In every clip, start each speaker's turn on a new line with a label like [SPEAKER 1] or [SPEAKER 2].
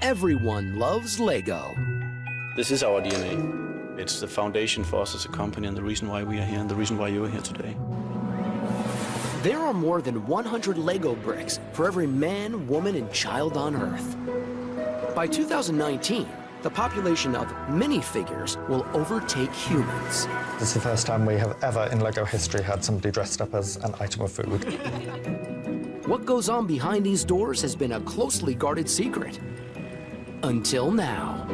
[SPEAKER 1] everyone loves Lego.
[SPEAKER 2] This is our DNA. It's the foundation for us as a company and the reason why we are here and the reason why you are here today.
[SPEAKER 1] There are more than 100 Lego bricks for every man, woman, and child on Earth. By 2019, the population of minifigures will overtake humans.
[SPEAKER 3] This is the first time we have ever in Lego history had somebody dressed up as an item of food.
[SPEAKER 1] What goes on behind these doors has been a closely guarded secret. Until now.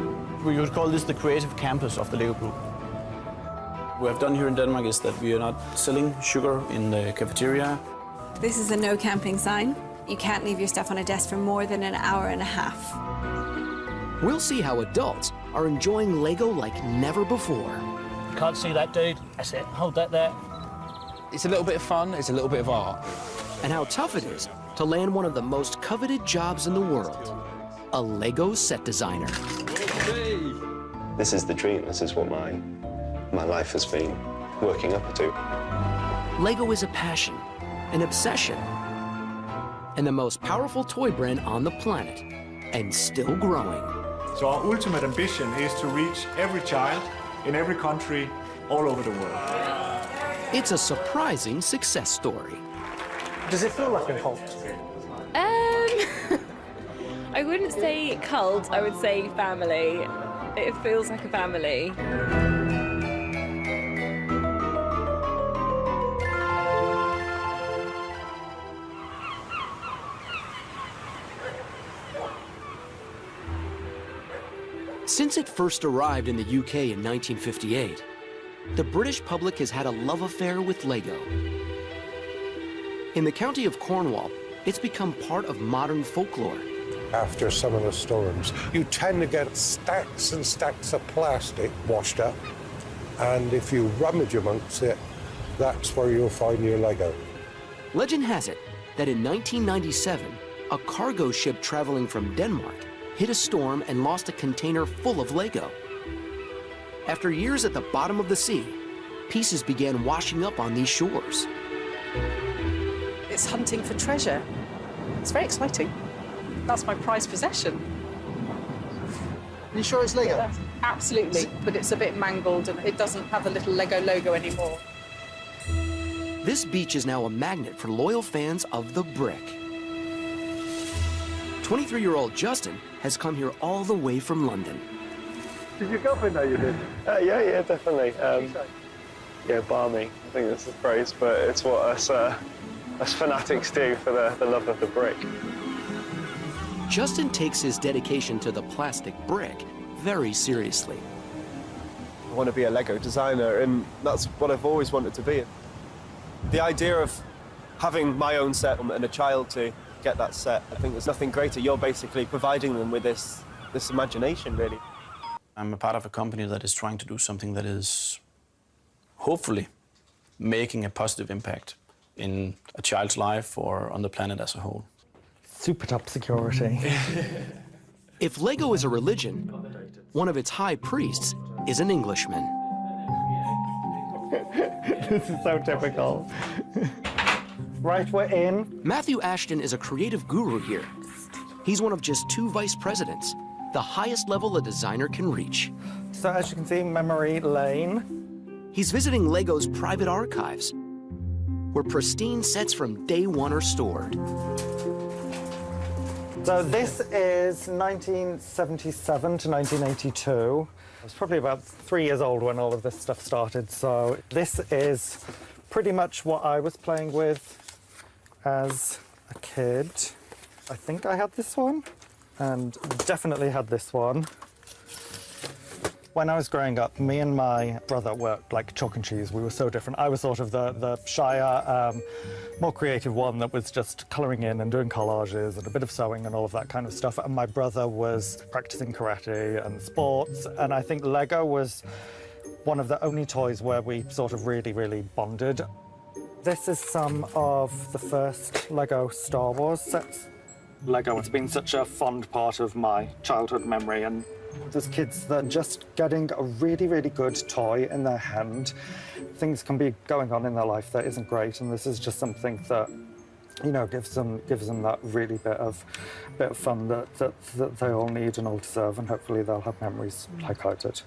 [SPEAKER 2] We would call this the creative campus of the Lego Group. What we have done here in Denmark is that we are not selling sugar in the cafeteria.
[SPEAKER 4] This is a no camping sign. You can't leave your stuff on a desk for more than an hour and a half.
[SPEAKER 1] We'll see how adults are enjoying Lego like never before.
[SPEAKER 5] Can't see that, dude. That's it. Hold that there.
[SPEAKER 6] It's a little bit of fun, it's a little bit of art.
[SPEAKER 1] And how tough it is to land one of the most coveted jobs in the world, a Lego set designer.
[SPEAKER 7] This is the dream. This is what my life has been working up to.
[SPEAKER 1] Lego is a passion, an obsession, and the most powerful toy brand on the planet, and still growing.
[SPEAKER 8] So our ultimate ambition is to reach every child in every country all over the world.
[SPEAKER 1] It's a surprising success story.
[SPEAKER 3] Does it feel like a cult?
[SPEAKER 9] I wouldn't say cult, I would say family. It feels like a family.
[SPEAKER 1] Since it first arrived in the UK in 1958, the British public has had a love affair with Lego. In the county of Cornwall, it's become part of modern folklore.
[SPEAKER 10] After some of the storms, you tend to get stacks and stacks of plastic washed up, and if you rummage amongst it, that's where you'll find your Lego.
[SPEAKER 1] Legend has it that in 1997, a cargo ship traveling from Denmark hit a storm and lost a container full of Lego. After years at the bottom of the sea, pieces began washing up on these shores.
[SPEAKER 11] It's hunting for treasure. It's very exciting. That's my prized possession.
[SPEAKER 3] Are you sure it's Lego?
[SPEAKER 11] Yeah, absolutely, but it's a bit mangled and it doesn't have the little Lego logo anymore.
[SPEAKER 1] This beach is now a magnet for loyal fans of the brick. 23-year-old Justin has come here all the way from London.
[SPEAKER 10] Did your girlfriend know you did?
[SPEAKER 7] Yeah, definitely. Yeah, balmy, I think that's the phrase, but it's what us fanatics do for the love of the brick.
[SPEAKER 1] Justin takes his dedication to the plastic brick very seriously.
[SPEAKER 12] I want to be a Lego designer, and that's what I've always wanted to be. The idea of having my own set and a child to get that set, I think there's nothing greater. You're basically providing them with this imagination, really.
[SPEAKER 2] I'm a part of a company that is trying to do something that is hopefully making a positive impact in a child's life or on the planet as a whole.
[SPEAKER 3] Super top security.
[SPEAKER 1] If Lego is a religion, one of its high priests is an Englishman.
[SPEAKER 3] This is so typical. Right, we're in.
[SPEAKER 1] Matthew Ashton is a creative guru here. He's one of just 2 vice presidents, the highest level a designer can reach.
[SPEAKER 3] So as you can see, memory lane.
[SPEAKER 1] He's visiting Lego's private archives, where pristine sets from day one are stored.
[SPEAKER 3] So this is 1977 to 1982. I was probably about 3 years old when all of this stuff started, so this is pretty much what I was playing with as a kid. I think I had this one, and definitely had this one. When I was growing up, me and my brother were like chalk and cheese. We were so different. I was sort of the shyer, more creative one that was just colouring in and doing collages and a bit of sewing and all of that kind of stuff. And my brother was practicing karate and sports. And I think Lego was one of the only toys where we sort of really, really bonded. This is some of the first Lego Star Wars sets. Lego has been such a fond part of my childhood memory, and there's kids that are just getting a really, really good toy in their hand. Things can be going on in their life that isn't great, and this is just something that you know, gives them that really bit of fun that they all need and all deserve, and hopefully they'll have memories like I did.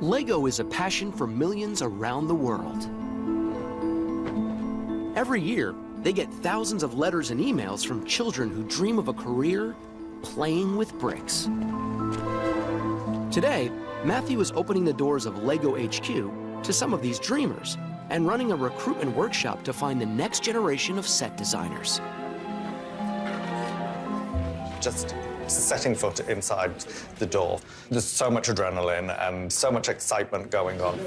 [SPEAKER 1] Lego is a passion for millions around the world. Every year, they get thousands of letters and emails from children who dream of a career playing with bricks. Today, Matthew is opening the doors of Lego HQ to some of these dreamers and running a recruitment workshop to find the next generation of set designers.
[SPEAKER 13] Just setting foot inside the door, there's so much adrenaline and so much excitement going on.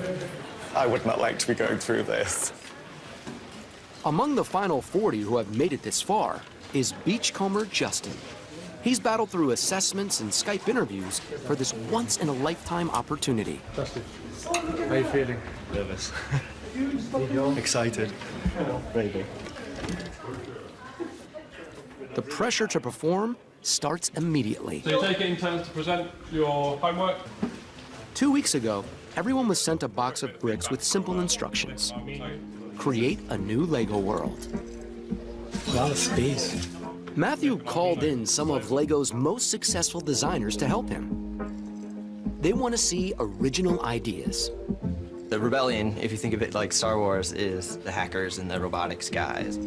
[SPEAKER 13] I would not like to be going through this.
[SPEAKER 1] Among the final 40 who have made it this far is beachcomber Justin. He's battled through assessments and Skype interviews for this once-in-a-lifetime opportunity.
[SPEAKER 14] Justin, how are you feeling?
[SPEAKER 12] Nervous. Excited. Maybe.
[SPEAKER 1] The pressure to perform starts immediately.
[SPEAKER 15] So you take it in turns to present your homework?
[SPEAKER 1] 2 weeks ago, everyone was sent a box of bricks with simple instructions. Create a new Lego world.
[SPEAKER 6] A lot of space.
[SPEAKER 1] Matthew called in some of Lego's most successful designers to help him. They want to see original ideas.
[SPEAKER 16] The rebellion, if you think of it like Star Wars, is the hackers and the robotics guys.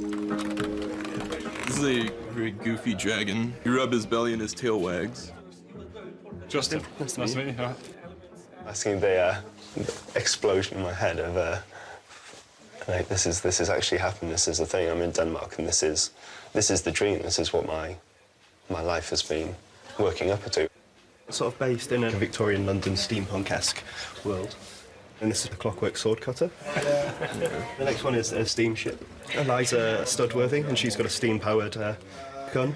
[SPEAKER 17] This is a very goofy dragon. You rub his belly and his tail wags.
[SPEAKER 15] Justin, nice to meet you.
[SPEAKER 7] I seen the explosion in my head of like, this is actually happening. This is the thing. I'm in Denmark, and this is the dream. This is what my life has been working up to.
[SPEAKER 12] Sort of based in a Victorian London steampunk-esque world. And this is a clockwork sword cutter. The next one is a steamship. Eliza Studworthy, and she's got a steam-powered gun.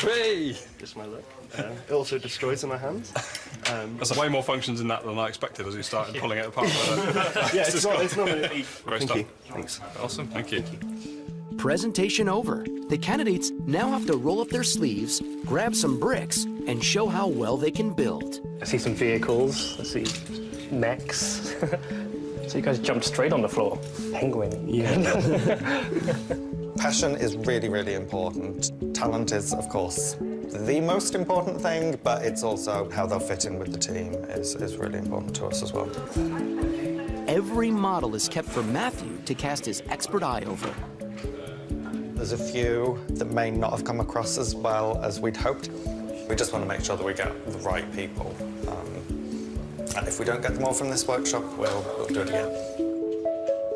[SPEAKER 17] Hey!
[SPEAKER 12] Just my luck. It also destroys in my hands.
[SPEAKER 15] There's way more functions in that than I expected as you started pulling it apart.
[SPEAKER 12] Yeah, it's not really...
[SPEAKER 15] Great
[SPEAKER 12] Thank
[SPEAKER 15] stuff.
[SPEAKER 12] you. Thanks.
[SPEAKER 15] Awesome, thank you.
[SPEAKER 1] Presentation over. The candidates now have to roll up their sleeves, grab some bricks, and show how well they can build.
[SPEAKER 5] I see some vehicles, I see mechs. So you guys jumped straight on the floor. Penguin.
[SPEAKER 13] Yeah. Passion is really, really important. Talent is, of course, the most important thing, but it's also how they'll fit in with the team is really important to us as well.
[SPEAKER 1] Every model is kept for Matthew to cast his expert eye over.
[SPEAKER 13] There's a few that may not have come across as well as we'd hoped. We just want to make sure that we get the right people. And if we don't get them all from this workshop, we'll do it again.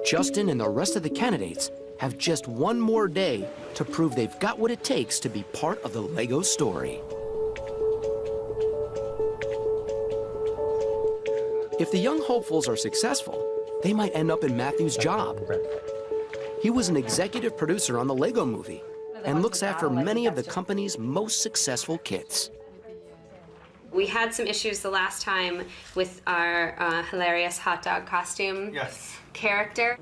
[SPEAKER 1] Justin and the rest of the candidates have just one more day to prove they've got what it takes to be part of the Lego story. If the young hopefuls are successful, they might end up in Matthew's job. He was an executive producer on the Lego Movie and looks after many of the company's most successful kits.
[SPEAKER 18] We had some issues the last time with our hilarious hot dog costume character.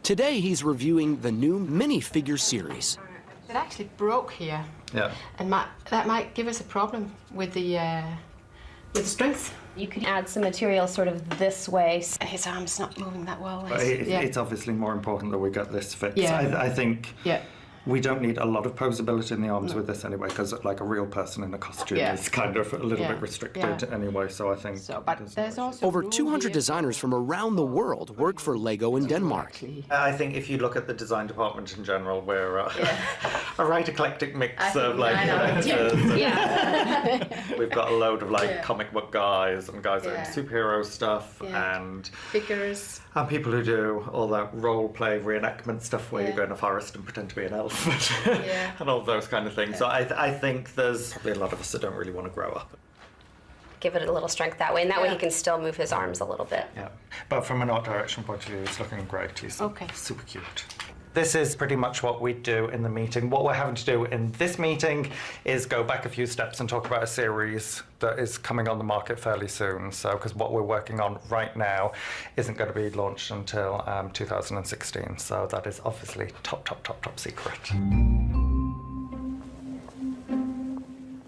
[SPEAKER 1] Today, he's reviewing the new minifigure series.
[SPEAKER 19] It actually broke here.
[SPEAKER 3] Yeah.
[SPEAKER 19] And that might give us a problem with the strength.
[SPEAKER 9] You could add some material sort of this way.
[SPEAKER 19] His arm's not moving that well.
[SPEAKER 3] But it's obviously more important that we get this fixed.
[SPEAKER 19] Yeah.
[SPEAKER 3] I think we don't need a lot of posability in the arms with this anyway, because like a real person in a costume is kind of a little bit restricted anyway, so I think...
[SPEAKER 19] But there's also
[SPEAKER 1] Over 200 designers from around the world work for Lego in Denmark.
[SPEAKER 3] I think if you look at the design department in general, we're a right eclectic mix of like... We've got a load of like comic book guys and guys doing superhero stuff and...
[SPEAKER 19] figures.
[SPEAKER 3] And people who do all that role play reenactment stuff where you go in a forest and pretend to be an elf and all those kind of things. So I think there's probably a lot of us that don't really want to grow up.
[SPEAKER 18] Give it a little strength that way, and that way he can still move his arms a little bit.
[SPEAKER 3] Yeah, but from an art direction point of view, it's looking great. He's super cute. This is pretty much what we do in the meeting. What we're having to do in this meeting is go back a few steps and talk about a series that is coming on the market fairly soon. So, because what we're working on right now isn't going to be launched until 2016. So that is obviously top secret.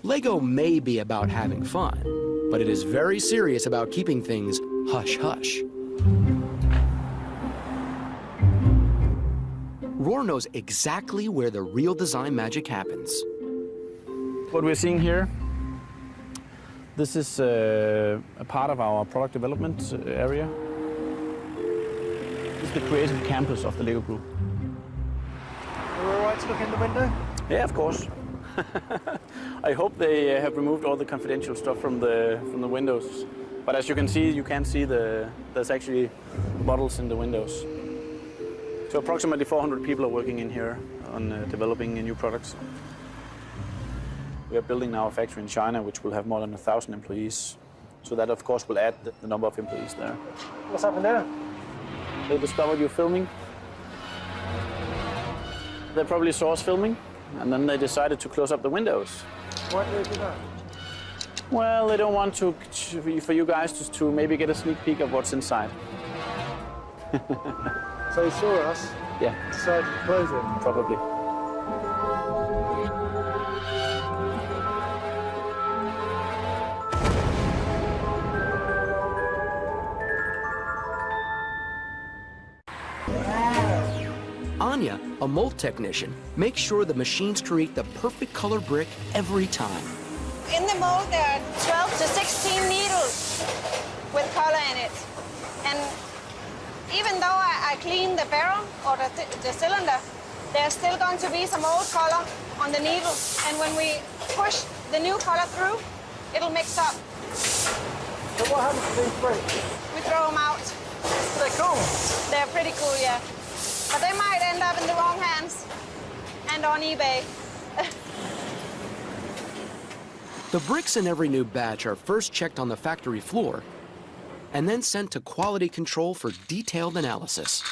[SPEAKER 1] Lego may be about having fun, but it is very serious about keeping things hush-hush. Roar knows exactly where the real design magic happens.
[SPEAKER 2] What we're seeing here, this is a part of our product development area. This is the creative campus of the LEGO Group.
[SPEAKER 3] Are we all right to look in the window?
[SPEAKER 2] Yeah, of course. I hope they have removed all the confidential stuff from the windows. But as you can see, you can't see there's actually models in the windows. So approximately 400 people are working in here on developing new products. We are building now a factory in China, which will have more than 1,000 employees. So that, of course, will add the number of employees there.
[SPEAKER 3] What's happened there?
[SPEAKER 2] They discovered you filming. They probably saw us filming, and then they decided to close up the windows.
[SPEAKER 3] Why did they do that?
[SPEAKER 2] Well, they don't want for you guys to maybe get a sneak peek of what's inside.
[SPEAKER 3] So he saw us?
[SPEAKER 2] Yeah.
[SPEAKER 3] Decided to close it?
[SPEAKER 2] Probably.
[SPEAKER 1] Anya, a mold technician, makes sure the machines create the perfect color brick every time.
[SPEAKER 20] In the mold, there are 12 to 16 needles with color in it. And even though I clean the barrel or the cylinder, there's still going to be some old color on the needle. And when we push the new color through, it'll mix up.
[SPEAKER 3] So what happens to these bricks?
[SPEAKER 20] We throw them out.
[SPEAKER 3] They're cool.
[SPEAKER 20] They're pretty cool, yeah. But they might end up in the wrong hands and on eBay.
[SPEAKER 1] The bricks in every new batch are first checked on the factory floor and then sent to quality control for detailed analysis.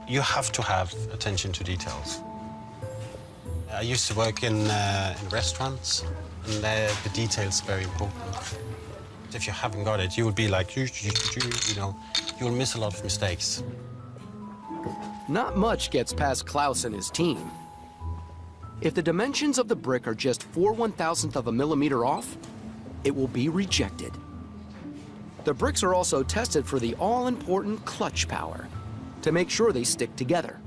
[SPEAKER 21] You have to have attention to details. I used to work in restaurants, and the details are very important. If you haven't got it, you would be like, you know, you will miss a lot of mistakes.
[SPEAKER 1] Not much gets past Klaus and his team. If the dimensions of the brick are just 4/1000th of a millimeter off, it will be rejected. The bricks are also tested for the all-important clutch power to make sure they stick together.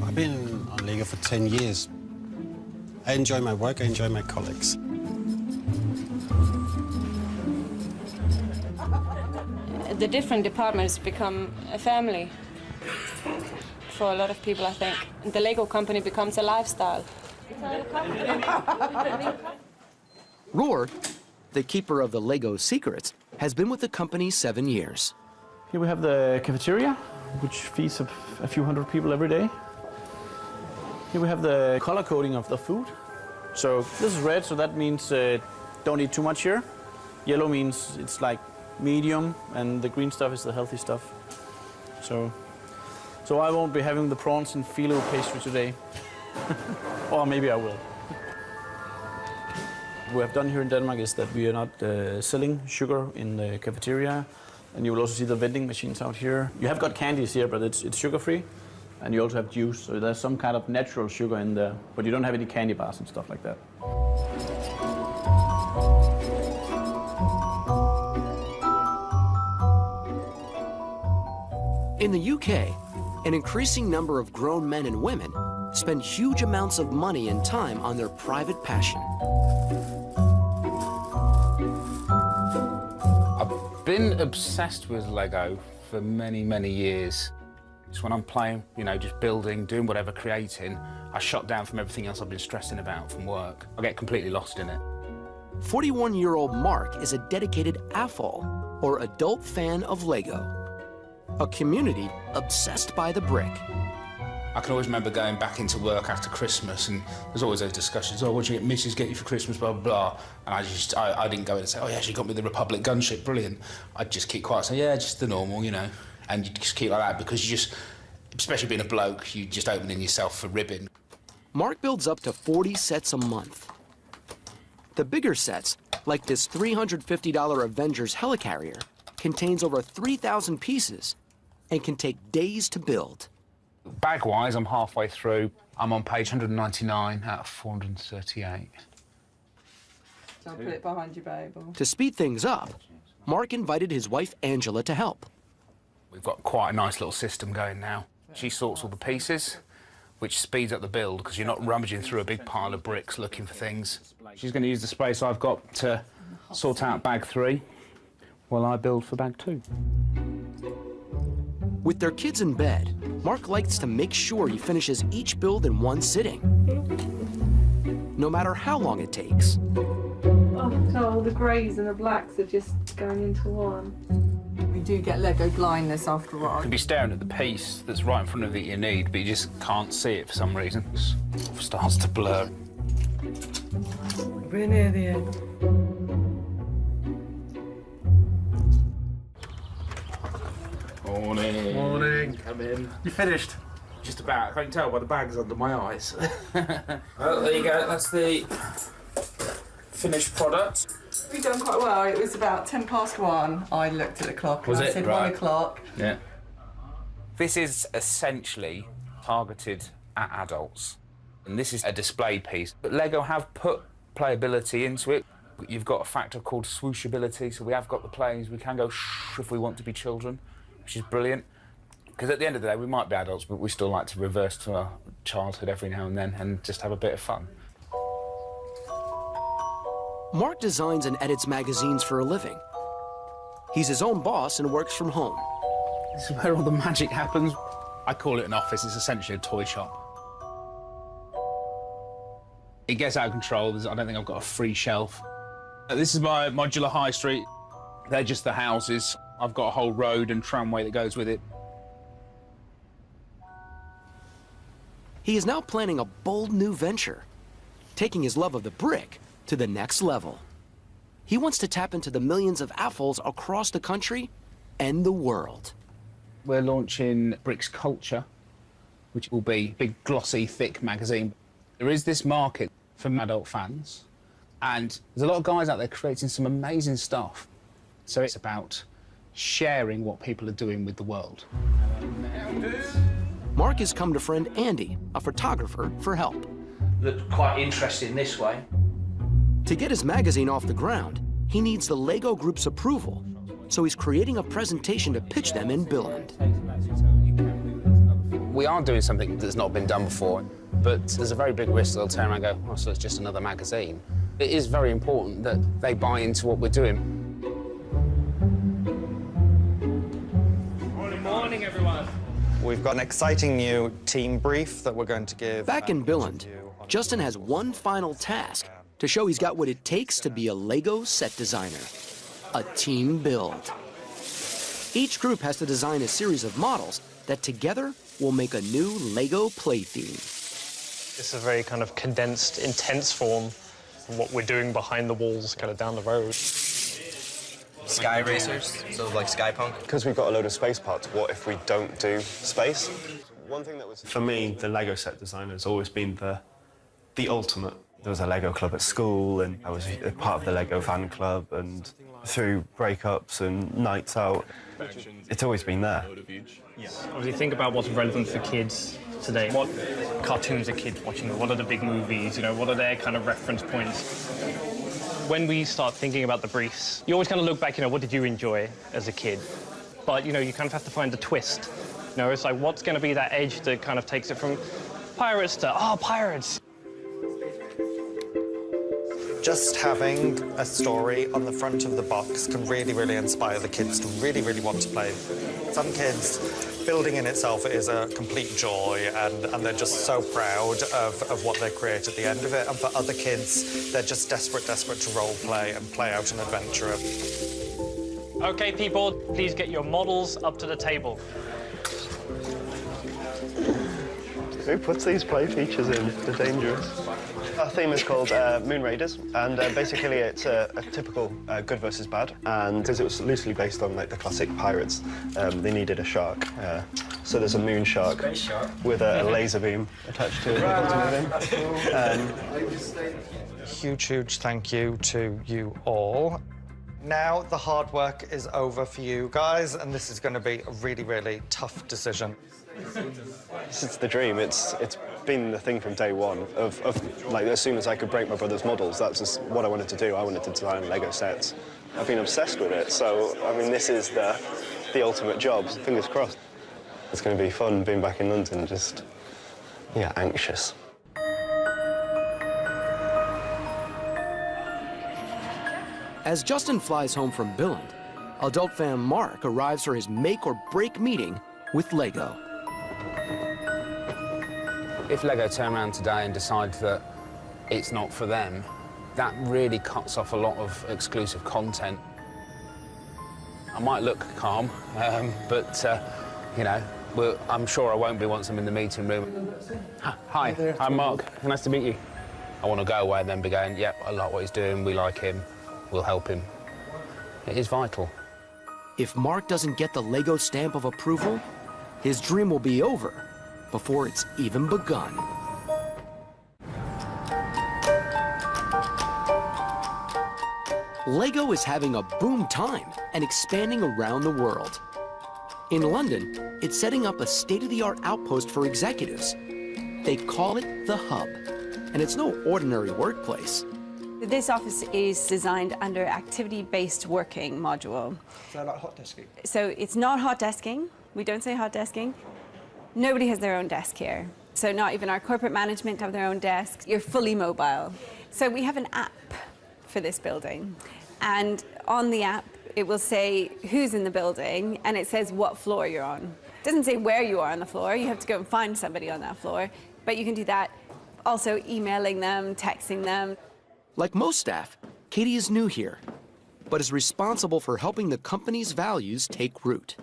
[SPEAKER 21] I've been on LEGO for 10 years. I enjoy my work, I enjoy my colleagues.
[SPEAKER 9] The different departments become a family for a lot of people, I think. The LEGO company becomes a lifestyle.
[SPEAKER 1] Roar, the keeper of the LEGO secrets, has been with the company 7 years.
[SPEAKER 2] Here we have the cafeteria, which feeds a few hundred people every day. Here we have the color coding of the food. So this is red, so that means don't eat too much here. Yellow means it's like medium, and the green stuff is the healthy stuff. So I won't be having the prawns and phyllo pastry today. Or maybe I will. What we have done here in Denmark is that we are not selling sugar in the cafeteria. And you will also see the vending machines out here. You have got candies here, but it's sugar-free. And you also have juice, so there's some kind of natural sugar in there. But you don't have any candy bars and stuff like that.
[SPEAKER 1] In the UK, an increasing number of grown men and women spend huge amounts of money and time on their private passion.
[SPEAKER 22] I've been obsessed with Lego for many, many years. Just when I'm playing, you know, just building, doing whatever, creating, I shut down from everything else I've been stressing about from work. I get completely lost in it.
[SPEAKER 1] 41-year-old Mark is a dedicated AFOL, or adult fan of Lego, a community obsessed by the brick.
[SPEAKER 22] I can always remember going back into work after Christmas, and there's always those discussions, oh, what did Mrs. get you for Christmas, blah, blah, blah. And I didn't go in and say, oh, yeah, she got me the Republic gunship, brilliant. I'd just keep quiet, say, yeah, just the normal, you know. And you just keep like that, because you just, especially being a bloke, you just opening yourself for ribbing.
[SPEAKER 1] Mark builds up to 40 sets a month. The bigger sets, like this $350 Avengers helicarrier, contains over 3,000 pieces and can take days to build.
[SPEAKER 22] Bag-wise, I'm halfway through. I'm on page 199 out of 438.
[SPEAKER 4] So I'll put it behind you, babe.
[SPEAKER 1] To speed things up, Mark invited his wife Angela to help.
[SPEAKER 22] We've got quite a nice little system going now. She sorts all the pieces, which speeds up the build because you're not rummaging through a big pile of bricks looking for things. She's going to use the space I've got to sort out bag 3 while I build for bag 2.
[SPEAKER 1] With their kids in bed, Mark likes to make sure he finishes each build in one sitting, no matter how long it takes.
[SPEAKER 4] Oh, no, all the greys and the blacks are just going into one. We do get Lego blindness after a while.
[SPEAKER 22] You can be staring at the piece that's right in front of you that you need, but you just can't see it for some reason. It sort of starts to blur.
[SPEAKER 4] We're near the end.
[SPEAKER 22] Morning.
[SPEAKER 14] Morning.
[SPEAKER 22] Come in.
[SPEAKER 14] You finished?
[SPEAKER 22] Just about. I can tell by the bags under my eyes. Well, there you go. That's the finished product.
[SPEAKER 4] We've done quite well. It was about 1:10. I looked at the clock and I said 1 o'clock.
[SPEAKER 22] Yeah. This is essentially targeted at adults. And this is a display piece. But Lego have put playability into it. You've got a factor called swooshability, so we have got the planes. We can go shh if we want to be children, which is brilliant. Because at the end of the day, we might be adults, but we still like to reverse to our childhood every now and then and just have a bit of fun.
[SPEAKER 1] Mark designs and edits magazines for a living. He's his own boss and works from home.
[SPEAKER 22] This is where all the magic happens. I call it an office. It's essentially a toy shop. It gets out of control. I don't think I've got a free shelf. This is my modular high street. They're just the houses. I've got a whole road and tramway that goes with it.
[SPEAKER 1] He is now planning a bold new venture, taking his love of the brick to the next level. He wants to tap into the millions of AFOLs across the country and the world.
[SPEAKER 22] We're launching Bricks Culture, which will be a big, glossy, thick magazine. There is this market for adult fans, and there's a lot of guys out there creating some amazing stuff. So it's about sharing what people are doing with the world.
[SPEAKER 1] Mark has come to friend Andy, a photographer, for help.
[SPEAKER 22] Looked quite interesting this way.
[SPEAKER 1] To get his magazine off the ground, he needs the Lego Group's approval, so he's creating a presentation to pitch them in Billund.
[SPEAKER 22] We are doing something that's not been done before, but there's a very big risk they'll turn around and go, oh, so it's just another magazine. It is very important that they buy into what we're doing.
[SPEAKER 12] Morning, everyone.
[SPEAKER 13] We've got an exciting new team brief that we're going to give.
[SPEAKER 1] Back in Billund, Justin has one final task to show he's got what it takes to be a Lego set designer, a team build. Each group has to design a series of models that together will make a new Lego play theme.
[SPEAKER 5] It's a very kind of condensed, intense form from what we're doing behind the walls, kind of down the road.
[SPEAKER 16] Sky racers, so like Skypunk.
[SPEAKER 7] Because we've got a load of space parts, what if we don't do space? One thing that was...
[SPEAKER 12] For me, the Lego set designer has always been the ultimate. There was a Lego club at school, and I was a part of the Lego fan club, and through breakups and nights out, it's always been there.
[SPEAKER 5] Obviously, think about what's relevant for kids today. What cartoons are kids watching? What are the big movies? You know, what are their kind of reference points? When we start thinking about the briefs, you always kind of look back, you know, what did you enjoy as a kid? But, you know, you kind of have to find the twist. You know, it's like, what's going to be that edge that kind of takes it from pirates to, oh, pirates.
[SPEAKER 13] Just having a story on the front of the box can really, really inspire the kids to really, really want to play. Some kids, building in itself is a complete joy, and they're just so proud of what they create at the end of it. And for other kids, they're just desperate to role play and play out an adventure.
[SPEAKER 5] OK, people, please get your models up to the table.
[SPEAKER 7] Who puts these play features in? They're dangerous. Our theme is called Moon Raiders, and basically it's a typical good versus bad. And because it was loosely based on like the classic pirates, they needed a shark. So there's a moon shark with a laser beam attached to it.
[SPEAKER 13] Huge thank you to you all. Now the hard work is over for you guys, and this is going to be a really, really tough decision.
[SPEAKER 7] This is the dream. It's been the thing from day one of like, as soon as I could break my brother's models, that's just what I wanted to do. I wanted to design Lego sets. I've been obsessed with it, so, I mean, this is the ultimate job. Fingers crossed. It's going to be fun being back in London, just, yeah, anxious.
[SPEAKER 1] As Justin flies home from Billund, adult fan Mark arrives for his make or break meeting with Lego.
[SPEAKER 22] If Lego turn around today and decide that it's not for them, that really cuts off a lot of exclusive content. I might look calm, but, you know, I'm sure I won't be once I'm in the meeting room. Hi, I'm Mark. Nice to meet you. I want to go away and then be going, yep, I like what he's doing, we like him, we'll help him. It is vital.
[SPEAKER 1] If Mark doesn't get the Lego stamp of approval, his dream will be over before it's even begun. Lego is having a boom time and expanding around the world. In London, it's setting up a state-of-the-art outpost for executives. They call it the Hub, and it's no ordinary workplace.
[SPEAKER 8] This office is designed under activity-based working module.
[SPEAKER 11] Is that like hot desking?
[SPEAKER 8] So it's not hot desking. We don't say hot desking. Nobody has their own desk here. So not even our corporate management have their own desks. You're fully mobile. So we have an app for this building. And on the app, it will say who's in the building, and it says what floor you're on. It doesn't say where you are on the floor. You have to go and find somebody on that floor. But you can do that also emailing them, texting them.
[SPEAKER 1] Like most staff, Katie is new here, but is responsible for helping the company's values take root.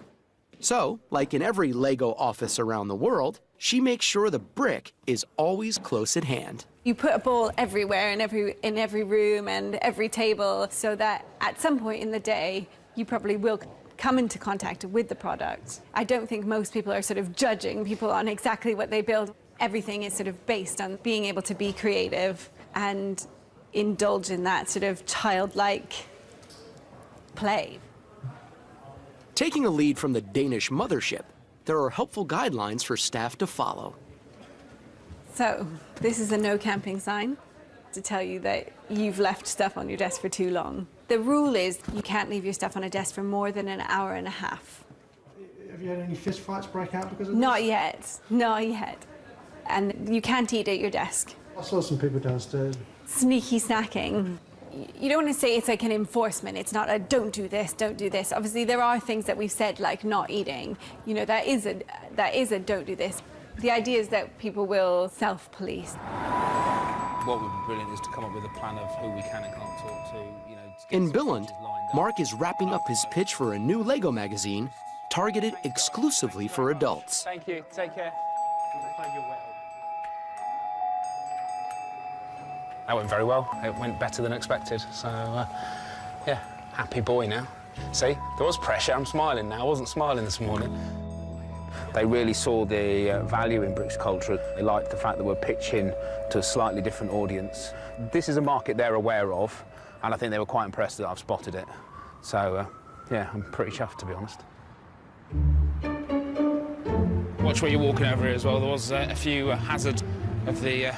[SPEAKER 1] So, like in every Lego office around the world, she makes sure the brick is always close at hand.
[SPEAKER 8] You put a ball everywhere in every room and every table, so that at some point in the day, you probably will come into contact with the product. I don't think most people are sort of judging people on exactly what they build. Everything is sort of based on being able to be creative and indulge in that sort of childlike play.
[SPEAKER 1] Taking a lead from the Danish mothership, there are helpful guidelines for staff to follow.
[SPEAKER 8] So, this is a no camping sign to tell you that you've left stuff on your desk for too long. The rule is you can't leave your stuff on a desk for more than an hour and a half.
[SPEAKER 11] Have you had any fist fights break out because of this?
[SPEAKER 8] Not yet, not yet. And you can't eat at your desk.
[SPEAKER 11] I saw some people downstairs.
[SPEAKER 8] Sneaky snacking. You don't want to say it's like an enforcement. It's not a don't do this, don't do this. Obviously, there are things that we've said like not eating. You know, that is a don't do this. The idea is that people will self-police.
[SPEAKER 22] What would be brilliant is to come up with a plan of who we can and can't talk to. You know, to
[SPEAKER 1] In Billund, Mark is wrapping up his pitch for a new Lego magazine targeted exclusively for adults.
[SPEAKER 22] Thank you. Take care. That went very well. It went better than expected. So, yeah, happy boy now. See, there was pressure. I'm smiling now. I wasn't smiling this morning. They really saw the value in British culture. They liked the fact that we're pitching to a slightly different audience. This is a market they're aware of, and I think they were quite impressed that I've spotted it. So, yeah, I'm pretty chuffed, to be honest. Watch where you're walking over here as well. There was a few hazards of the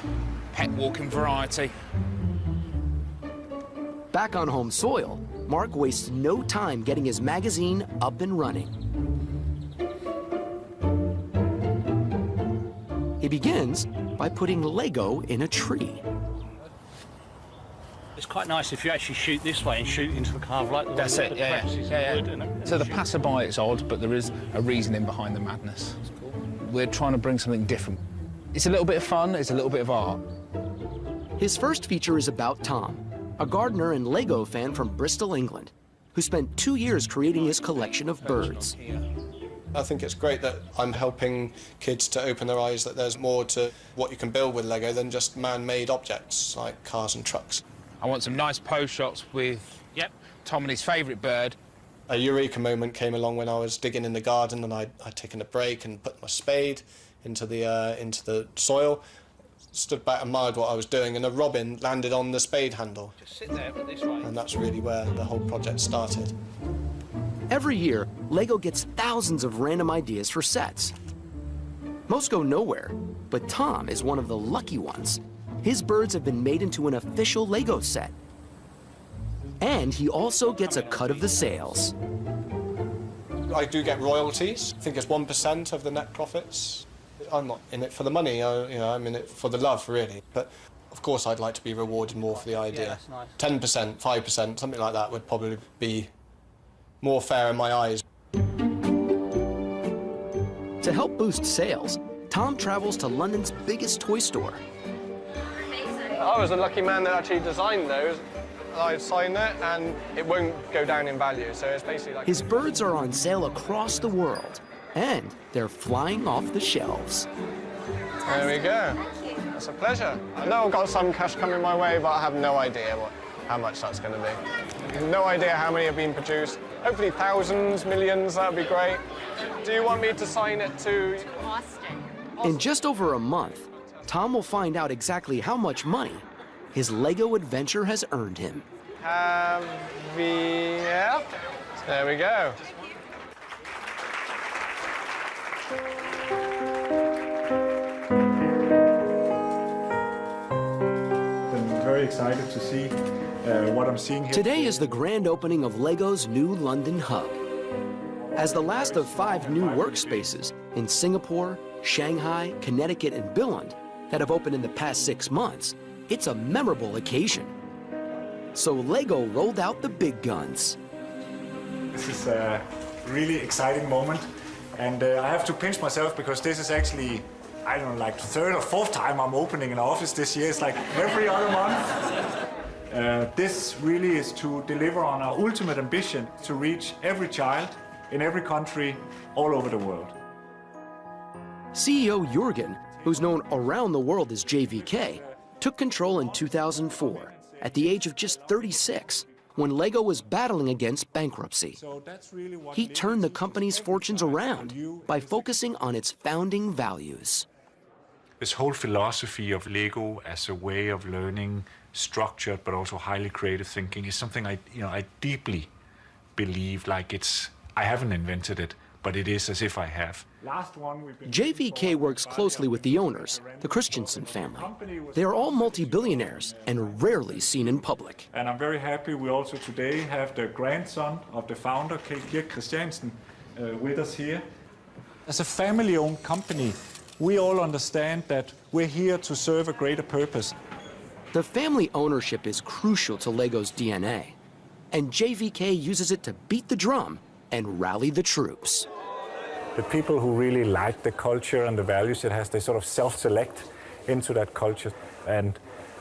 [SPEAKER 22] pet walking variety.
[SPEAKER 1] Back on home soil, Mark wastes no time getting his magazine up and running. He begins by putting Lego in a tree.
[SPEAKER 23] It's quite nice if you actually shoot this way and shoot into the carve like the
[SPEAKER 22] That's
[SPEAKER 23] one
[SPEAKER 22] it,
[SPEAKER 23] with
[SPEAKER 22] yeah,
[SPEAKER 23] the crevices
[SPEAKER 22] yeah.
[SPEAKER 23] and wood and everything.
[SPEAKER 22] So the passerby, it's odd, but there is a reasoning behind the madness. We're trying to bring something different. It's a little bit of fun, it's a little bit of art.
[SPEAKER 1] His first feature is about Tom, a gardener and Lego fan from Bristol, England, who spent 2 years creating his collection of birds.
[SPEAKER 24] I think it's great that I'm helping kids to open their eyes that there's more to what you can build with Lego than just man-made objects like cars and trucks.
[SPEAKER 22] I want some nice pose shots with Tom and his favourite bird.
[SPEAKER 24] A eureka moment came along when I was digging in the garden and I'd taken a break and put my spade into the soil, stood back and admired what I was doing, and a robin landed on the spade handle.
[SPEAKER 23] Just sit there, but this way.
[SPEAKER 24] And that's really where the whole project started.
[SPEAKER 1] Every year, Lego gets thousands of random ideas for sets. Most go nowhere, but Tom is one of the lucky ones. His birds have been made into an official Lego set. And he also gets a cut of the sales.
[SPEAKER 24] I do get royalties. I think it's 1% of the net profits. I'm not in it for the money, I'm in it for the love, really. But of course, I'd like to be rewarded more for the idea.
[SPEAKER 2] Yeah, that's nice.
[SPEAKER 24] 10%, 5%, something like that would probably be more fair in my eyes.
[SPEAKER 1] To help boost sales, Tom travels to London's biggest toy store.
[SPEAKER 24] I was a lucky man that actually designed those. I signed it, and it won't go down in value, so it's basically like...
[SPEAKER 1] His birds are on sale across the world, and they're flying off the shelves.
[SPEAKER 24] There we go. It's a pleasure. I know I've got some cash coming my way, but I have no idea how much that's going to be. No idea how many have been produced. Hopefully thousands, millions, that would be great. Do you want me to sign it to...
[SPEAKER 19] Austin.
[SPEAKER 1] In just over a month, Tom will find out exactly how much money his Lego adventure has earned him.
[SPEAKER 24] Yep. There we go.
[SPEAKER 6] I'm very excited to see what I'm seeing here.
[SPEAKER 1] Today is the grand opening of Lego's new London hub. As the last of 5 new workspaces in Singapore, Shanghai, Connecticut, and Billund that have opened in the past 6 months, it's a memorable occasion. So Lego rolled out the big guns.
[SPEAKER 6] This is a really exciting moment, and I have to pinch myself because this is actually, I don't know, like the 3rd or 4th time I'm opening an office this year. It's like every other month. This really is to deliver on our ultimate ambition to reach every child in every country all over the world.
[SPEAKER 1] CEO Jürgen, who's known around the world as JVK, took control in 2004 at the age of just 36 when Lego was battling against bankruptcy. He turned the company's fortunes around by focusing on its founding values.
[SPEAKER 6] This whole philosophy of Lego as a way of learning structured but also highly creative thinking is something I deeply believe. I haven't invented it, but it is as if I have.
[SPEAKER 1] JVK works closely with the owners, the Christensen family. They are all multi-billionaires and rarely seen in public.
[SPEAKER 6] And I'm very happy we also today have the grandson of the founder, Kirk Christiansen, with us here. As a family-owned company, we all understand that we're here to serve a greater purpose.
[SPEAKER 1] The family ownership is crucial to Lego's DNA, and JVK uses it to beat the drum and rally the troops.
[SPEAKER 6] The people who really like the culture and the values it has, they sort of self-select into that culture. And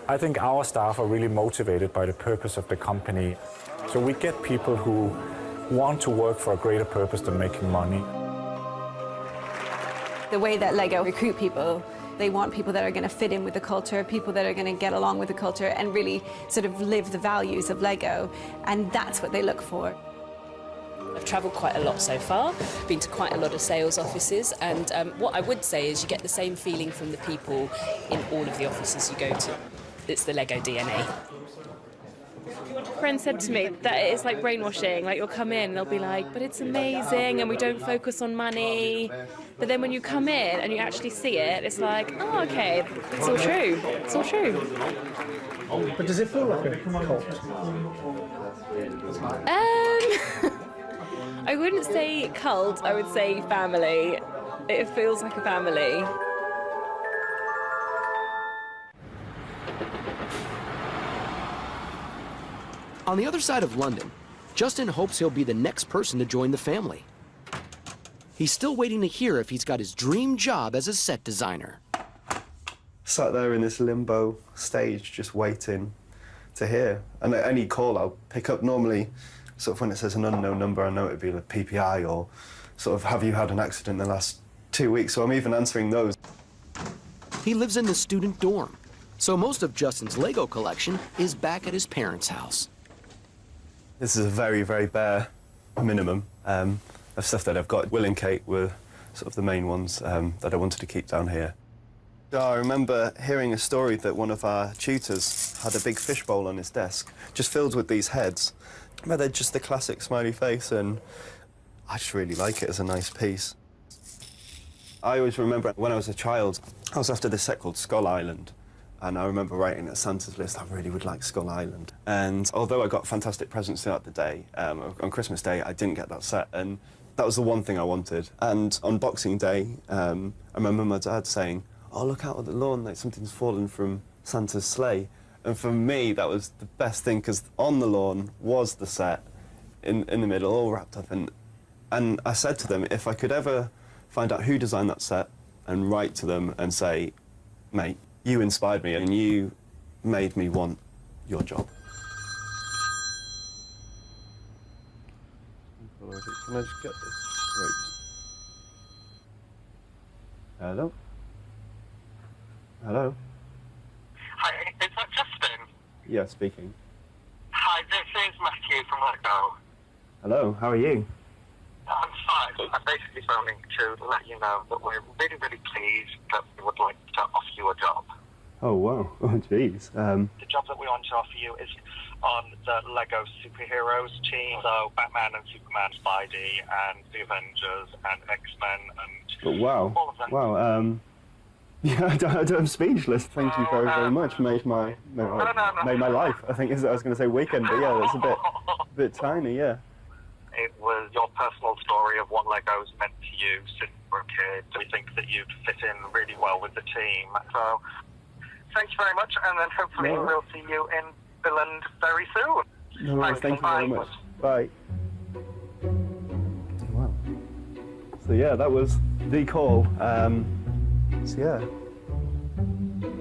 [SPEAKER 6] I think our staff are really motivated by the purpose of the company. So we get people who want to work for a greater purpose than making money.
[SPEAKER 8] The way that Lego recruit people, they want people that are going to fit in with the culture, people that are going to get along with the culture and really sort of live the values of Lego. And that's what they look for.
[SPEAKER 10] I've travelled quite a lot so far, been to quite a lot of sales offices, and what I would say is you get the same feeling from the people in all of the offices you go to. It's the Lego DNA.
[SPEAKER 15] A friend said to me that it's like brainwashing, like you'll come in and they'll be like, but it's amazing and we don't focus on money. But then when you come in and you actually see it, it's like, oh, okay, it's all true. It's all true.
[SPEAKER 11] But does it feel like a cult?
[SPEAKER 15] I wouldn't say cult, I would say family. It feels like a family.
[SPEAKER 1] On the other side of London, Justin hopes he'll be the next person to join the family. He's still waiting to hear if he's got his dream job as a set designer.
[SPEAKER 7] Sat there in this limbo stage, just waiting to hear. And at any call I'll pick up, normally, sort of when it says an unknown number, I know it'd be like PPI or sort of, have you had an accident in the last 2 weeks? So I'm even answering those.
[SPEAKER 1] He lives in the student dorm, so most of Justin's Lego collection is back at his parents' house.
[SPEAKER 7] This is a very, very bare minimum of stuff that I've got. Will and Kate were sort of the main ones that I wanted to keep down here. I remember hearing a story that one of our tutors had a big fishbowl on his desk, just filled with these heads. But they're just the classic smiley face, and I just really like it as a nice piece. I always remember when I was a child, I was after this set called Skull Island. And I remember writing at Santa's list, I really would like Skull Island. And although I got fantastic presents throughout the day, on Christmas Day, I didn't get that set. And that was the one thing I wanted. And on Boxing Day, I remember my dad saying, oh, look out at the lawn, like something's fallen from Santa's sleigh. And for me, that was the best thing, because on the lawn was the set in the middle, all wrapped up. And I said to them, if I could ever find out who designed that set and write to them and say, mate, you inspired me and you made me want your job. Can I just get this? Wait. Hello? Hello?
[SPEAKER 3] Hi, is that Justin?
[SPEAKER 7] Yeah, speaking.
[SPEAKER 3] Hi, this is Matthew from Lego.
[SPEAKER 7] Hello, how are you?
[SPEAKER 3] I'm fine. I'm basically phoning to let you know that we're really, really pleased that we would like to offer you a job.
[SPEAKER 7] Oh, wow. Oh, jeez.
[SPEAKER 3] The job that we want to offer you is on the Lego superheroes team. So Batman and Superman, Spidey, and the Avengers, and X-Men, and
[SPEAKER 7] But wow.
[SPEAKER 3] all of them.
[SPEAKER 7] Wow, yeah, I'm speechless. Thank you very, very much. Made my life. I think I was going to say weekend, but yeah, that's a bit tiny, yeah.
[SPEAKER 3] It was your personal story of what Lego's meant to you since you were a kid. We think that you'd fit in really well with the team. So, thank you very much, and then hopefully we'll see you in Billund very soon.
[SPEAKER 7] No worries, thank you very much. Bye. Wow. So yeah, that was the call. So yeah,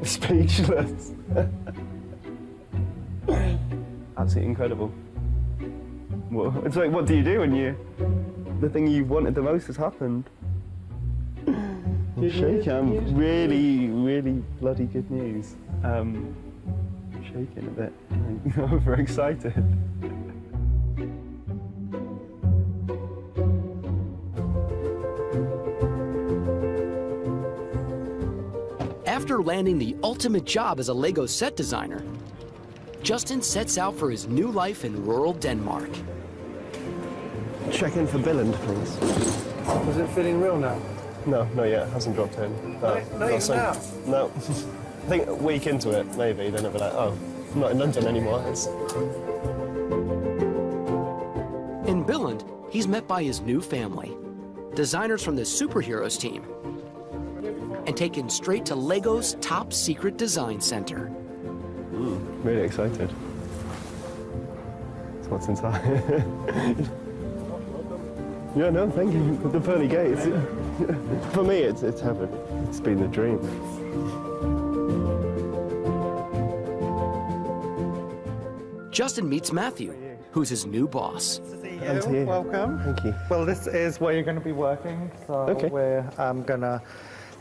[SPEAKER 7] speechless. Absolutely incredible. It's like, what do you do when the thing you wanted the most has happened? I'm shaking. I'm really, really bloody good news. I'm shaking a bit. I'm very excited.
[SPEAKER 1] After landing the ultimate job as a Lego set designer, Justin sets out for his new life in rural Denmark.
[SPEAKER 12] Check in for Billund, please.
[SPEAKER 11] Does it fit in real now?
[SPEAKER 12] No, not yet. It hasn't dropped in.
[SPEAKER 11] Not even now?
[SPEAKER 12] No. I think a week into it, maybe, then it'll be like, oh, I'm not in London anymore.
[SPEAKER 1] In Billund, he's met by his new family, designers from the superheroes team, and taken straight to Lego's top secret design center.
[SPEAKER 7] Really excited. That's what's inside. Yeah, no, thank you. The pearly gates. For me, it's heaven. It's been the dream.
[SPEAKER 1] Justin meets Matthew, who's his new boss.
[SPEAKER 7] And to you.
[SPEAKER 11] Welcome.
[SPEAKER 7] Thank you.
[SPEAKER 11] Well, this is where you're going to be working. So we're going to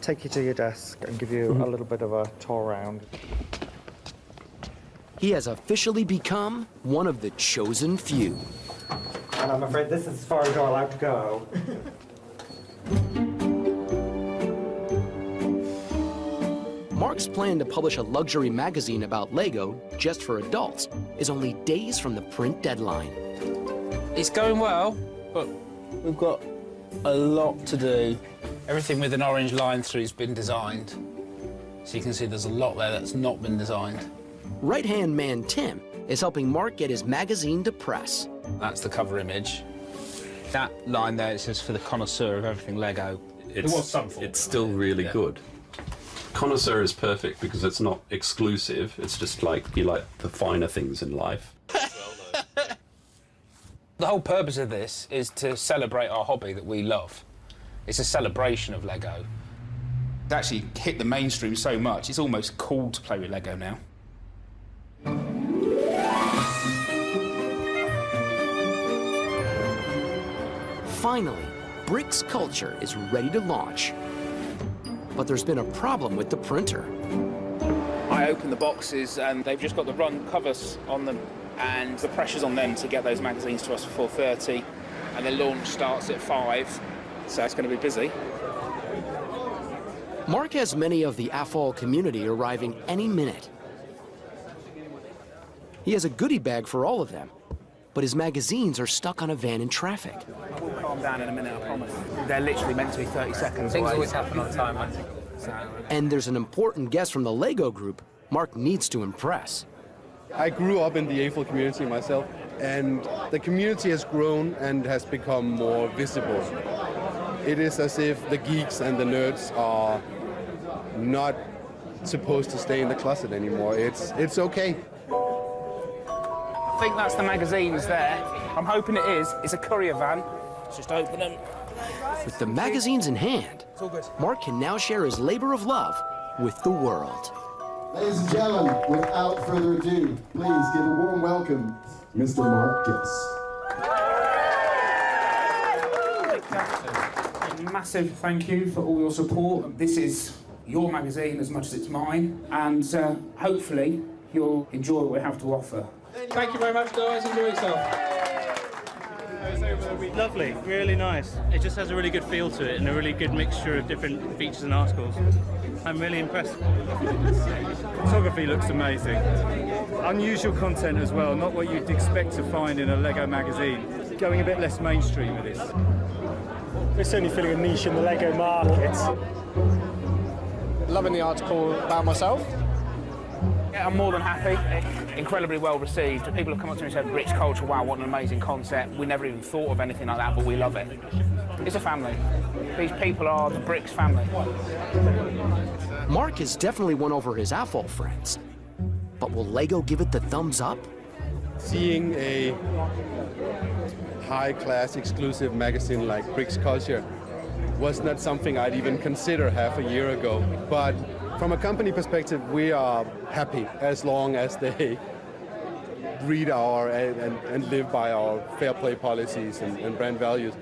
[SPEAKER 11] take you to your desk and give you a little bit of a tour around.
[SPEAKER 1] He has officially become one of the chosen few.
[SPEAKER 11] And I'm afraid this is as far as you're allowed to go.
[SPEAKER 1] Mark's plan to publish a luxury magazine about Lego just for adults is only days from the print deadline.
[SPEAKER 22] It's going well, but we've got a lot to do. Everything with an orange line through has been designed. So you can see there's a lot there that's not been designed.
[SPEAKER 1] Right-hand man Tim is helping Mark get his magazine to press.
[SPEAKER 22] That's the cover image. That line there, it says for the connoisseur of everything Lego.
[SPEAKER 17] It's still really good. Connoisseur is perfect because it's not exclusive. It's just like you like the finer things in life.
[SPEAKER 22] The whole purpose of this is to celebrate our hobby that we love. It's a celebration of Lego. It's actually hit the mainstream so much, it's almost cool to play with Lego now.
[SPEAKER 1] Finally, Bricks Culture is ready to launch. But there's been a problem with the printer.
[SPEAKER 22] I open the boxes and they've just got the run covers on them, and the pressure's on them to get those magazines to us for 4:30, and the launch starts at 5, so it's going to be busy.
[SPEAKER 1] Mark has many of the AFOL community arriving any minute. He has a goodie bag for all of them, but his magazines are stuck on a van in traffic.
[SPEAKER 22] calm down in a minute, I promise. They're literally meant to be 30 seconds
[SPEAKER 9] Things
[SPEAKER 22] away.
[SPEAKER 9] always happen on time, I think.
[SPEAKER 1] And there's an important guest from the Lego group Mark needs to impress.
[SPEAKER 18] I grew up in the Eiffel community myself, and the community has grown and has become more visible. It is as if the geeks and the nerds are not supposed to stay in the closet anymore. It's okay.
[SPEAKER 22] I think that's the magazines there. I'm hoping it is. It's a courier van. Let's just open them.
[SPEAKER 1] With the magazines in hand, Mark can now share his labor of love with the world.
[SPEAKER 20] Ladies and gentlemen, without further ado, please give a warm welcome, Mr. Mark Giss.
[SPEAKER 22] A massive thank you for all your support. This is your magazine as much as it's mine, and hopefully you'll enjoy what we have to offer.
[SPEAKER 21] Thank you very much, guys. Enjoy yourself.
[SPEAKER 23] Lovely, really nice. It just has a really good feel to it and a really good mixture of different features and articles. I'm really impressed.
[SPEAKER 25] Photography looks amazing. Unusual content as well, not what you'd expect to find in a Lego magazine. Going a bit less mainstream with this.
[SPEAKER 26] We're certainly filling a niche in the Lego market.
[SPEAKER 24] Loving the article about myself.
[SPEAKER 22] Yeah, I'm more than happy. Incredibly well received. People have come up to me and said, British culture, wow, what an amazing concept. We never even thought of anything like that, but we love it. It's a family. These people are the Bricks family.
[SPEAKER 1] Mark has definitely won over his AFOL friends. But will Lego give it the thumbs up?
[SPEAKER 18] Seeing a high-class exclusive magazine like Bricks Culture was not something I'd even consider half a year ago. But from a company perspective, we are happy as long as they read our and live by our fair play policies and brand values.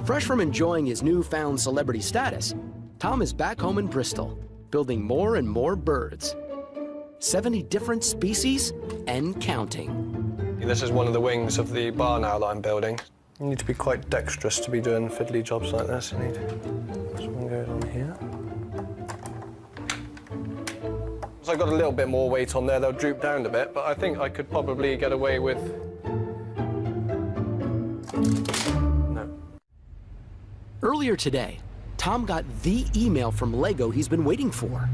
[SPEAKER 1] Fresh from enjoying his newfound celebrity status, Tom is back home in Bristol, building more and more birds. 70 different species and counting.
[SPEAKER 24] This is one of the wings of the bar now that I'm building. You need to be quite dexterous to be doing fiddly jobs like this. You need this one goes on here. So I've got a little bit more weight on there, they'll droop down a bit, but I think I could probably get away with... No.
[SPEAKER 1] Earlier today, Tom got the email from Lego he's been waiting for.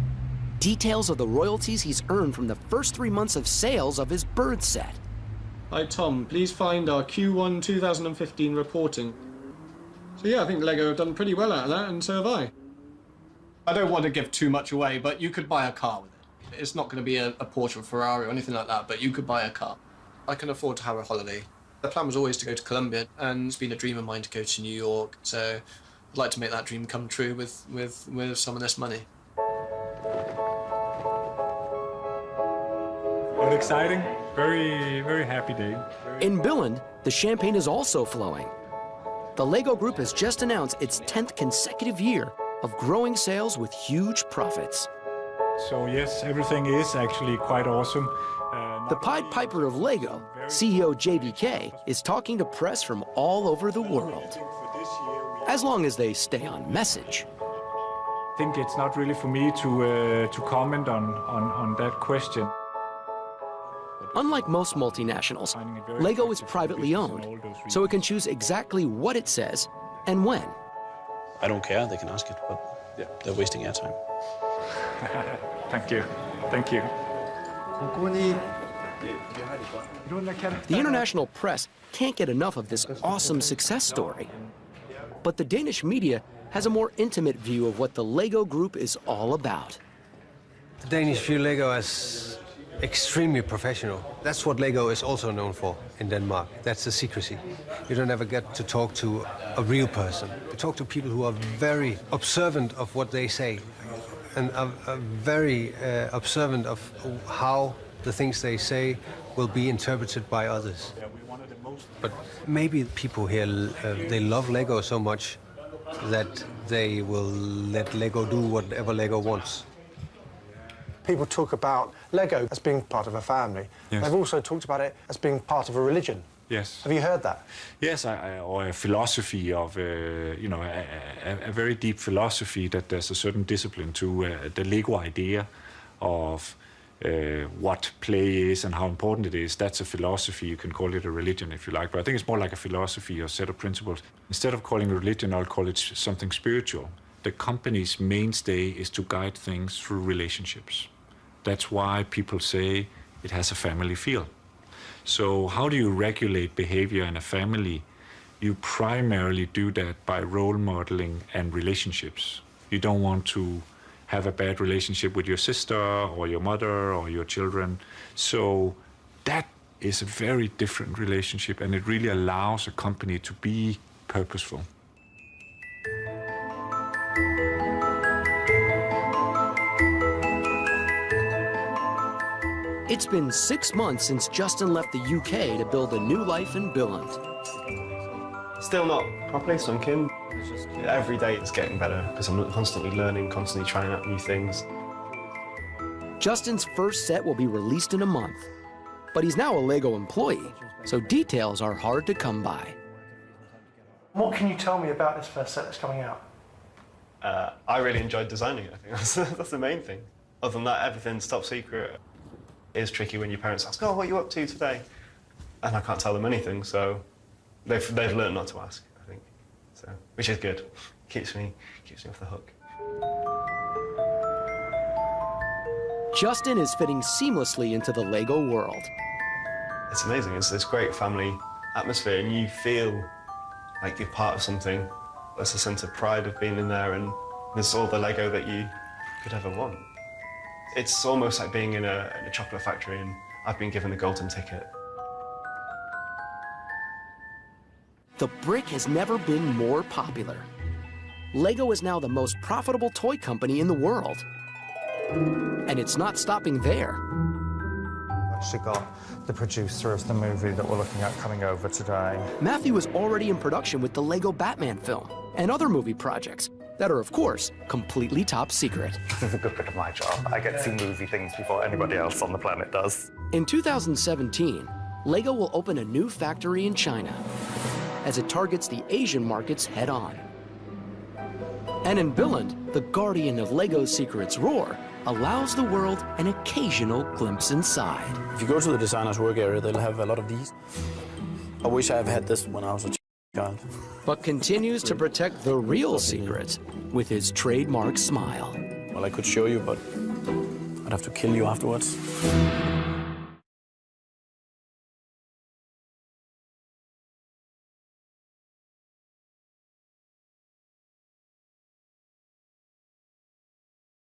[SPEAKER 1] Details of the royalties he's earned from the first 3 months of sales of his bird set.
[SPEAKER 18] Hi Tom, please find our Q1 2015 reporting. So yeah, I think Lego have done pretty well out of that, and so have I. I don't want to give too much away, but you could buy a car with it. It's not going to be a Porsche or Ferrari or anything like that, but you could buy a car. I can afford to have a holiday. The plan was always to go to Colombia, and it's been a dream of mine to go to New York, so I'd like to make that dream come true with some of this money.
[SPEAKER 6] Well, exciting. Very, very happy day.
[SPEAKER 1] In Billund, the champagne is also flowing. The Lego Group has just announced its 10th consecutive year of growing sales with huge profits.
[SPEAKER 6] So yes, everything is actually quite awesome.
[SPEAKER 1] The Pied Piper of Lego, CEO JVK, is talking to press from all over the world. As long as they stay on message.
[SPEAKER 6] I think it's not really for me to comment on that question.
[SPEAKER 1] Unlike most multinationals, Lego is privately owned, so it can choose exactly what it says and when.
[SPEAKER 2] I don't care, they can ask it, but they're wasting our time.
[SPEAKER 6] Thank you. Thank you.
[SPEAKER 1] The international press can't get enough of this awesome success story. But the Danish media has a more intimate view of what the Lego Group is all about.
[SPEAKER 27] The Danish view Lego as extremely professional. That's what Lego is also known for in Denmark. That's the secrecy. You don't ever get to talk to a real person. You talk to people who are very observant of what they say and are very observant of how the things they say will be interpreted by others. But maybe people here, they love Lego so much that they will let Lego do whatever Lego wants.
[SPEAKER 28] People talk about Lego as being part of a family.
[SPEAKER 6] Yes.
[SPEAKER 28] They've also talked about it as being part of a religion.
[SPEAKER 6] Yes.
[SPEAKER 28] Have you heard that?
[SPEAKER 6] Yes, or a philosophy of, a very deep philosophy that there's a certain discipline to the Lego idea of what play is and how important it is. That's a philosophy. You can call it a religion if you like, but I think it's more like a philosophy or set of principles. Instead of calling it religion, I'll call it something spiritual. The company's mainstay is to guide things through relationships. That's why people say it has a family feel. So how do you regulate behavior in a family? You primarily do that by role modeling and relationships. You don't want to have a bad relationship with your sister or your mother or your children. So that is a very different relationship, and it really allows a company to be purposeful.
[SPEAKER 1] It's been 6 months since Justin left the UK to build a new life in Billund.
[SPEAKER 7] Still not properly sunken. Every day it's getting better because I'm constantly learning, constantly trying out new things.
[SPEAKER 1] Justin's first set will be released in a month, but he's now a LEGO employee, so details are hard to come by.
[SPEAKER 28] What can you tell me about this first set that's coming out?
[SPEAKER 7] I really enjoyed designing it, I think. That's the main thing. Other than that, everything's top secret. It is tricky when your parents ask, oh, what are you up to today? And I can't tell them anything, so they've learned not to ask, I think. So, which is good. Keeps me off the hook.
[SPEAKER 1] Justin is fitting seamlessly into the LEGO world.
[SPEAKER 7] It's amazing. It's this great family atmosphere, and you feel like you're part of something. There's a sense of pride of being in there, and there's all the LEGO that you could ever want. It's almost like being in a chocolate factory, and I've been given the golden ticket.
[SPEAKER 1] The brick has never been more popular. LEGO is now the most profitable toy company in the world. And it's not stopping there.
[SPEAKER 11] I've actually got the producer of the movie that we're looking at coming over today.
[SPEAKER 1] Matthew is already in production with the LEGO Batman film and other movie projects that are, of course, completely top secret.
[SPEAKER 11] This is a good bit of my job. I get to see movie things before anybody else on the planet does.
[SPEAKER 1] In 2017, LEGO will open a new factory in China as it targets the Asian markets head-on. And in Billund, the guardian of LEGO's secrets, Roar, allows the world an occasional glimpse inside.
[SPEAKER 2] If you go to the designer's work area, they'll have a lot of these. I wish I had had this when I was a child.
[SPEAKER 1] But continues to protect the real secret with his trademark smile.
[SPEAKER 2] Well, I could show you, but I'd have to kill you afterwards.